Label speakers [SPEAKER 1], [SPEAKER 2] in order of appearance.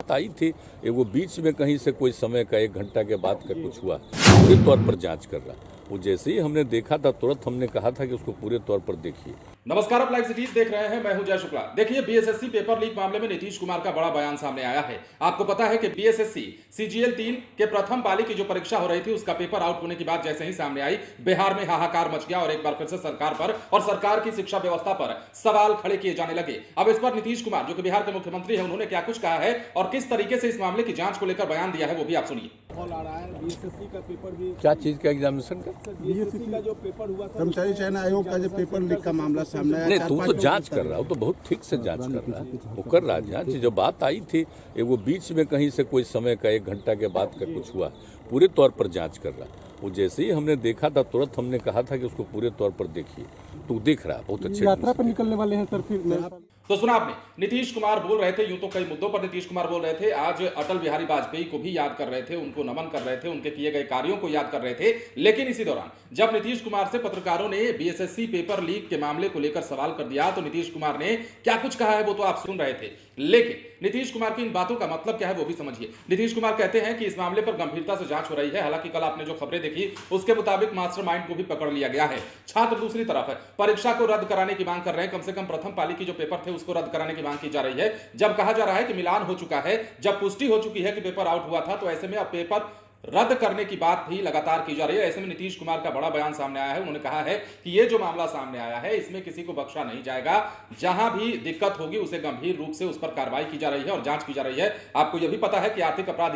[SPEAKER 1] बात आई थी वो बीच में कहीं से कोई समय का 1 घंटा के बाद का कुछ हुआ, पूरे तौर पर जांच कर रहा। वो जैसे ही हमने देखा था तुरंत हमने कहा था कि उसको पूरे तौर पर देखिए।
[SPEAKER 2] नमस्कार, आप लाइव सिटीज देख रहे हैं। मैं हूं जय शुक्ला। देखिए, बीएसएससी पेपर लीक मामले में नीतीश कुमार का बड़ा बयान सामने आया है। आपको पता है कि बीएसएससी सीजीएल 3 के प्रथम पाली की जो परीक्षा हो रही थी उसका पेपर आउट होने की बात जैसे ही सामने आई, बिहार में हाहाकार मच गया और एक बार फिर से सरकार पर और सरकार की शिक्षा व्यवस्था पर सवाल खड़े किए जाने लगे। अब इस पर नीतीश कुमार, जो कि बिहार के मुख्यमंत्री है, उन्होंने क्या कुछ कहा है और किस तरीके से इस मामले की जांच को लेकर बयान दिया है, वो भी आप सुनिए।
[SPEAKER 3] का पेपर भी,
[SPEAKER 1] क्या चीज का एग्जामिनेशन का?
[SPEAKER 3] बीएसएससी का जो पेपर हुआ, कर्मचारी चयन आयोग का जो पेपर लीक का मामला सामने आया।
[SPEAKER 1] नहीं, तू तो जांच कर रहा है, वो तो बहुत ठीक से जांच कर रहा है, वो कर रहा है जांच। जो बात आई थी वो बीच में कहीं से कोई समय का 1 घंटा के बाद का कुछ हुआ, पूरे तौर पर जांच कर रहा। वो जैसे ही हमने देखा था तुरंत हमने कहा था कि उसको पूरे तौर पर देखिए। तू देख रहा है, बहुत अच्छे
[SPEAKER 4] यात्रा पर निकलने वाले हैं सर फिर।
[SPEAKER 2] तो सुना आपने, नीतीश कुमार बोल रहे थे, यूं तो कई मुद्दों पर नीतीश कुमार बोल रहे थे। आज अटल बिहारी वाजपेयी को भी याद कर रहे थे, उनको नमन कर रहे थे, उनके किए गए कार्यों को याद कर रहे थे। लेकिन इसी दौरान जब नीतीश कुमार से पत्रकारों ने बीएसएससी पेपर लीक के मामले को लेकर सवाल कर दिया तो नीतीश कुमार ने क्या कुछ कहा है वो तो आप सुन रहे थे। लेकिन नीतीश कुमार की इन बातों का मतलब क्या है वो भी समझिए। नीतीश कुमार कहते हैं कि इस मामले पर गंभीरता से जांच हो रही है। हालांकि कल आपने जो खबरें देखी उसके मुताबिक मास्टरमाइंड को भी पकड़ लिया गया है। छात्र दूसरी तरफ परीक्षा को रद्द कराने की मांग कर रहे हैं। कम से कम प्रथम पाली की जो पेपर थे उसको रद्द कराने की मांग की जा रही है। जब कहा जा रहा है कि मिलान हो चुका है, जब पुष्टि हो चुकी है कि पेपर आउट हुआ था, तो ऐसे में अब पेपर रद्द करने की बात भी लगातार की जा रही है। ऐसे में नीतीश कुमार का बड़ा बयान सामने आया है। उन्होंने कहा है कि ये जो मामला सामने आया है इसमें किसी को बख्शा नहीं जाएगा। जहां भी दिक्कत होगी उसे गंभीर रूप से उस पर कार्रवाई की जा रही है और जांच की जा रही है। आपको यह भी पता है कि आर्थिक अपराध